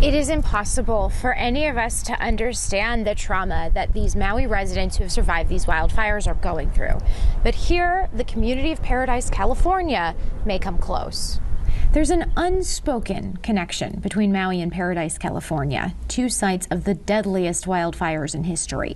It is impossible for any of us to understand the trauma that these Maui residents who have survived these wildfires are going through. But here, the community of Paradise, California, may come close. There's an unspoken connection between Maui and Paradise, California, two sites of the deadliest wildfires in history.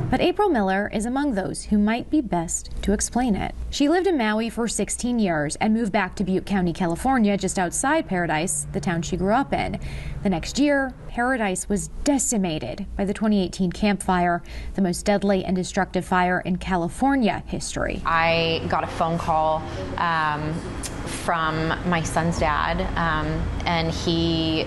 But April Miller is among those who might be best to explain it. She lived in Maui for 16 years and moved back to Butte County, California, just outside Paradise, the town she grew up in. The next year, Paradise was decimated by the 2018 Camp Fire, the most deadly and destructive fire in California history. I got a phone call from my son's dad, and he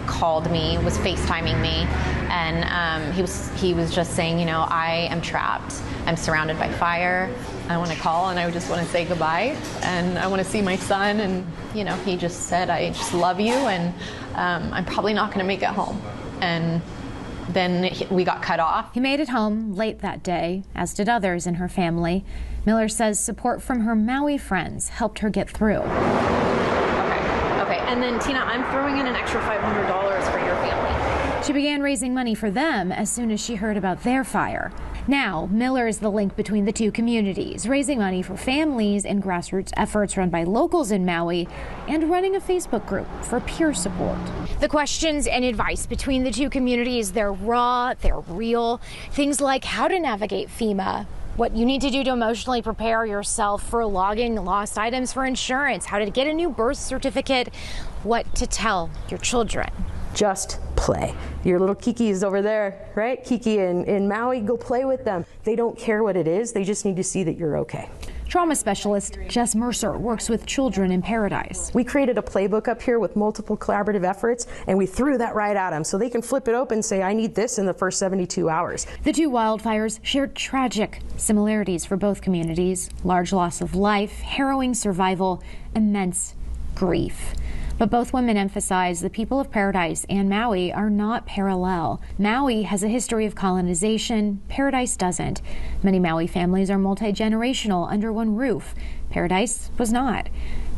called me, was FaceTiming me, and he was just saying, you know, I am trapped. I'm surrounded by fire. I want to call and I just want to say goodbye, and I want to see my son. And you know, he just said, I just love you, and I'm probably not going to make it home. And then we got cut off. He made it home late that day, as did others in her family. Miller says support from her Maui friends helped her get through. Okay, and then Tina, I'm throwing in an extra $500 for your family. She began raising money for them as soon as she heard about their fire. Now, Miller is the link between the two communities, raising money for families in grassroots efforts run by locals in Maui and running a Facebook group for peer support. The questions and advice between the two communities, they're raw, they're real. Things like how to navigate FEMA, what you need to do to emotionally prepare yourself for logging lost items for insurance, how to get a new birth certificate, what to tell your children. Just play. Your little Kiki is over there, right? Kiki in Maui, go play with them. They don't care what it is, they just need to see that you're okay. Trauma specialist Jess Mercer works with children in Paradise. We created a playbook up here with multiple collaborative efforts, and we threw that right at them so they can flip it open and say, I need this in the first 72 hours. The two wildfires shared tragic similarities for both communities: large loss of life, harrowing survival, immense grief. But both women emphasize the people of Paradise and Maui are not parallel. Maui has a history of colonization, Paradise doesn't. Many Maui families are multi-generational under one roof. Paradise was not.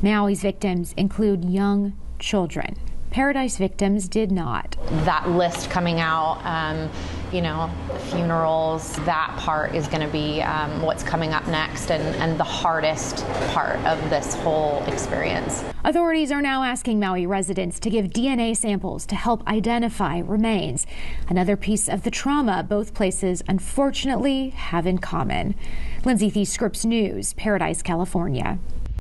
Maui's victims include young children. Paradise victims did not. That list coming out, you know, funerals, that part is going to be what's coming up next, and the hardest part of this whole experience. Authorities are now asking Maui residents to give DNA samples to help identify remains. Another piece of the trauma both places unfortunately have in common. Lindsay Thies, Scripps News, Paradise, California.